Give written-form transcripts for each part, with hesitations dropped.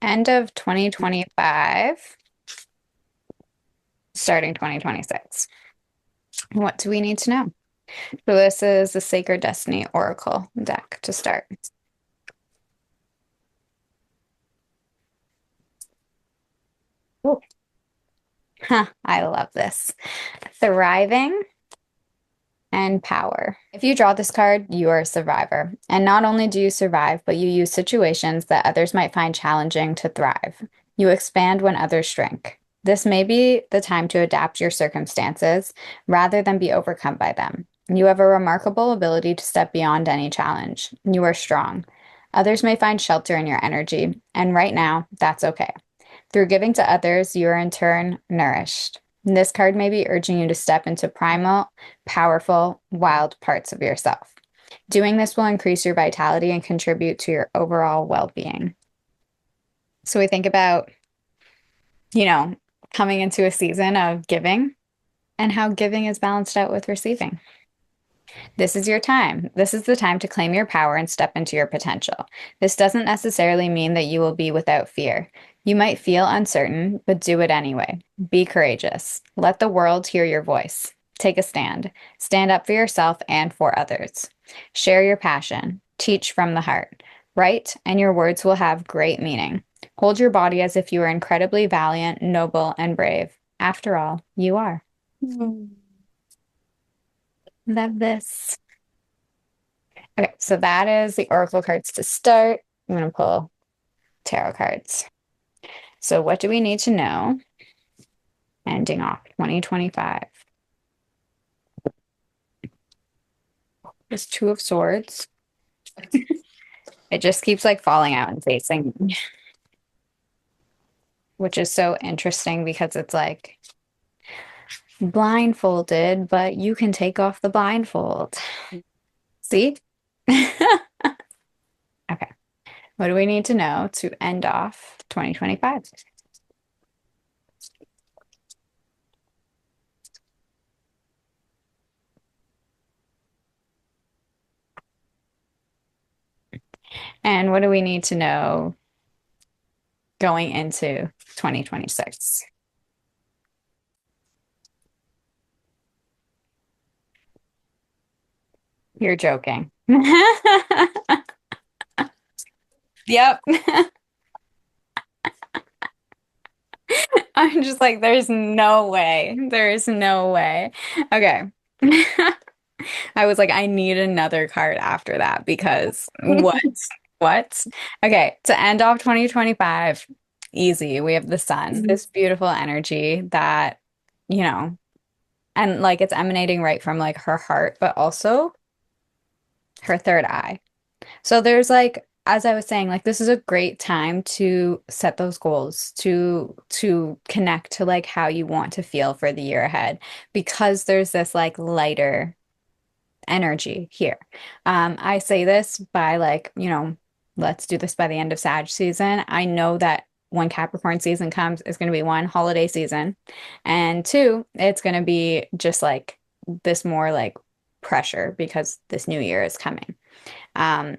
End of 2025, starting 2026. What do we need to know? So this is the Sacred Destiny Oracle deck to start. Ooh. Huh, I love this. Thriving and power. If you draw this card, you are a survivor. And not only do you survive, but you use situations that others might find challenging to thrive. You expand when others shrink. This may be the time to adapt your circumstances rather than be overcome by them. You have a remarkable ability to step beyond any challenge. You are strong. Others may find shelter in your energy, and right now, that's okay. Through giving to others, you are in turn nourished. This card may be urging you to step into primal, powerful, wild parts of yourself. Doing this will increase your vitality and contribute to your overall well-being. So we think about, you know, coming into a season of giving and how giving is balanced out with receiving. This is your time. This is the time to claim your power and step into your potential. This doesn't necessarily mean that you will be without fear. You might feel uncertain, but do it anyway. Be courageous. Let the world hear your voice. Take a stand. Stand up for yourself and for others. Share your passion. Teach from the heart. Write, and your words will have great meaning. Hold your body as if you are incredibly valiant, noble, and brave. After all, you are. Love this. Okay, so that is the oracle cards to start. I'm going to pull tarot cards. So what do we need to know? Ending off 2025. There's Two of Swords. It just keeps like falling out and facing, which is so interesting because it's like blindfolded, but you can take off the blindfold. See? Okay. What do we need to know to end off 2025? And what do we need to know going into 2026? You're joking. Yep. I'm just like, there's no way. There is no way. Okay. I was like, I need another card after that because what? What? Okay, to end off 2025, easy. We have the sun, this beautiful energy that, you know, and like it's emanating right from like her heart, but also her third eye. So there's like, as I was saying, like this is a great time to set those goals, to connect to like how you want to feel for the year ahead, because there's this like lighter energy here. I say this by like, let's do this by the end of Sag season. I know that when Capricorn season comes, it's going to be one, holiday season, and two, it's going to be just like this more like pressure because this new year is coming. Um,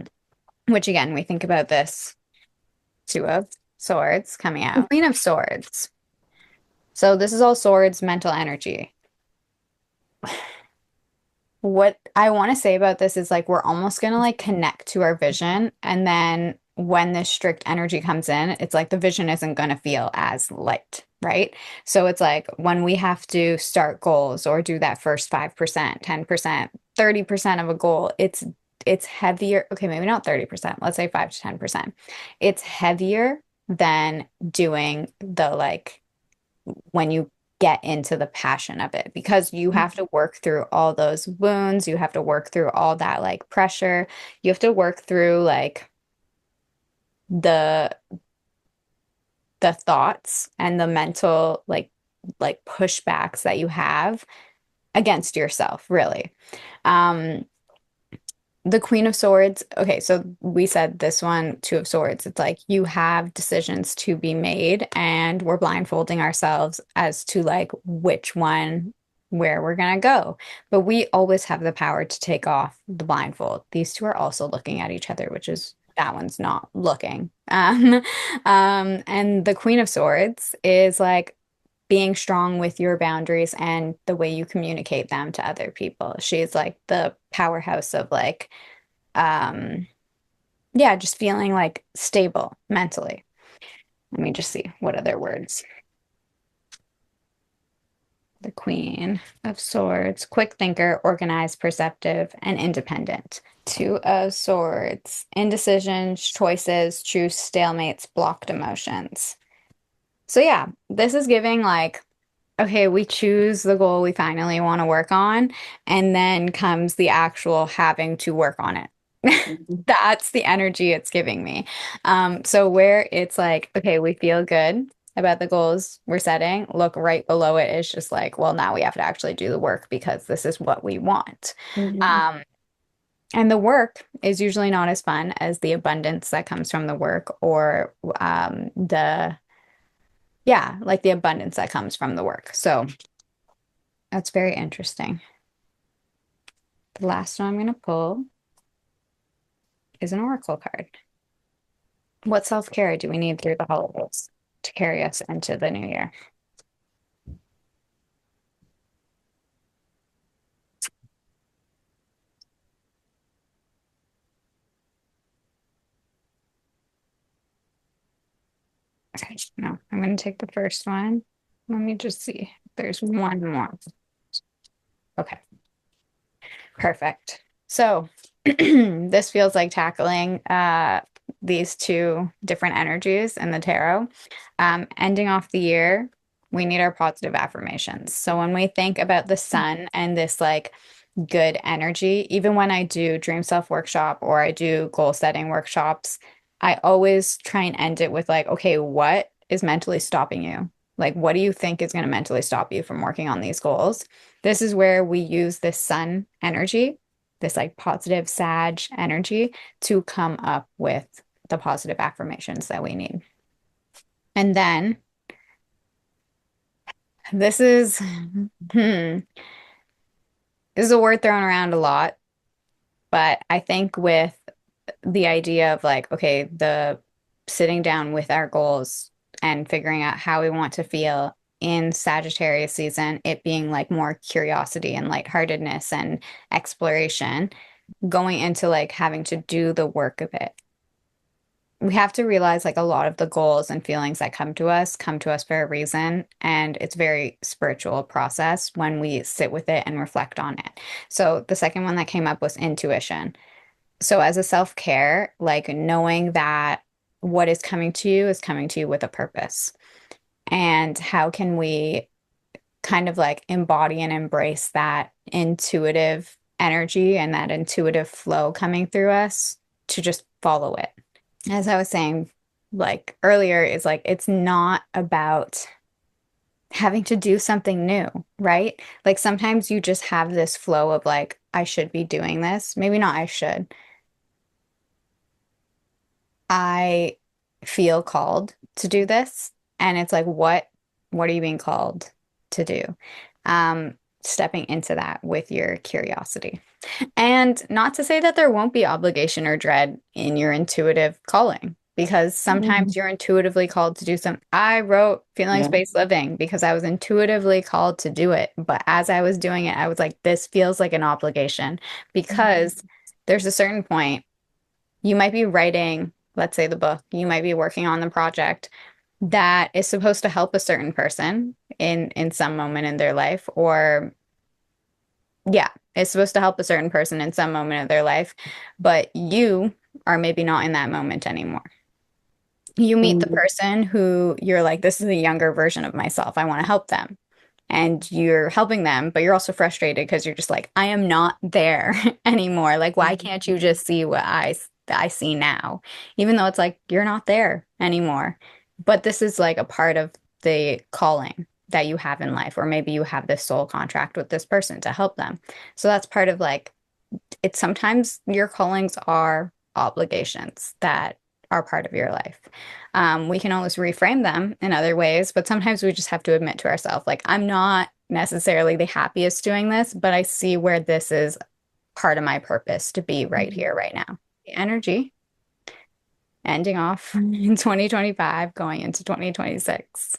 which again, we think about this Two of Swords coming out, Queen of Swords. So this is all swords, mental energy. What I want to say about this is like we're almost gonna like connect to our vision, and then when this strict energy comes in, it's like the vision isn't gonna feel as light, right? So it's like when we have to start goals or do that first 5%, 10%, 30% of a goal, it's heavier. Okay, maybe not 30%. Let's say 5 to 10%. It's heavier than doing the like when you get into the passion of it because you have to work through all those wounds, you have to work through all that like pressure, you have to work through like the the thoughts and the mental like pushbacks that you have against yourself, really. Um the Queen of Swords, okay, so we said this one, Two of Swords, it's like you have decisions to be made, and we're blindfolding ourselves as to like which one, where we're gonna go. But we always have the power to take off the blindfold. These two are also looking at each other, which is that one's not looking. And the Queen of Swords is like being strong with your boundaries and the way you communicate them to other people. She's like the powerhouse of like, um, yeah, just feeling like stable mentally. Let me just see what other words. The Queen of Swords, quick thinker, organized, perceptive, and independent. Two of Swords, indecisions, choices, truce, stalemates, blocked emotions. So yeah, this is giving like, okay, we choose the goal we finally want to work on, and then comes the actual having to work on it. That's the energy it's giving me. So where it's like, okay, we feel good about the goals we're setting, look right below it is just like, well, now we have to actually do the work because this is what we want. Mhm. Um, and the work is usually not as fun as the abundance that comes from the work or yeah, like the abundance that comes from the work. So that's very interesting. The last one I'm going to pull is an oracle card. What self-care do we need through the holidays to carry us into the new year? Okay, no, I'm going to take the first one. Let me just see if there's one more. Okay, perfect. So this feels like tackling these two different energies in the tarot. Ending off the year, we need our positive affirmations. So when we think about the sun and this like good energy, even when I do Dream Self workshop or I do goal setting workshops, I always try and end it with like, okay, what is mentally stopping you? Like, what do you think is going to mentally stop you from working on these goals? This is where we use this sun energy, this like positive Sag energy to come up with the positive affirmations that we need. And then this is, this is a word thrown around a lot, but I think with the idea of like, okay, the sitting down with our goals and figuring out how we want to feel in Sagittarius season, it being like more curiosity and lightheartedness and exploration, going into like having to do the work of it. We have to realize like a lot of the goals and feelings that come to us for a reason. And it's very spiritual process when we sit with it and reflect on it. So the second one that came up was intuition. So as a self-care, like knowing that what is coming to you with a purpose. And how can we kind of like embody and embrace that intuitive energy and that intuitive flow coming through us to just follow it. As I was saying like earlier, is like it's not about having to do something new, right? Like sometimes you just have this flow of like, I should be doing this. Maybe not I should. I feel called to do this. And it's like, what are you being called to do? Stepping into that with your curiosity. And not to say that there won't be obligation or dread in your intuitive calling, because sometimes Mhm. you're intuitively called to do some. I wrote Yeah. feelings-based living because I was intuitively called to do it. But as I was doing it, I was like, this feels like an obligation because there's a certain point you might be writing, let's say the book, you might be working on the project that is supposed to help a certain person in some moment in their life, or yeah, it's supposed to help a certain person in some moment of their life, but you are maybe not in that moment anymore. You meet the Mhm. person who you're like, this is a younger version of myself. I want to help them. And you're helping them, but you're also frustrated because you're just like, I am not there anymore. Like, why can't you just see what I see now? Even though it's like you're not there anymore. But this is like a part of the calling that you have in life, or maybe you have this soul contract with this person to help them. So that's part of like it's sometimes your callings are obligations that are part of your life. We can always reframe them in other ways, but sometimes we just have to admit to ourselves, like, I'm not necessarily the happiest doing this, but I see where this is part of my purpose to be right Mhm. here, right now. The energy. ending off in 2025, going into 2026.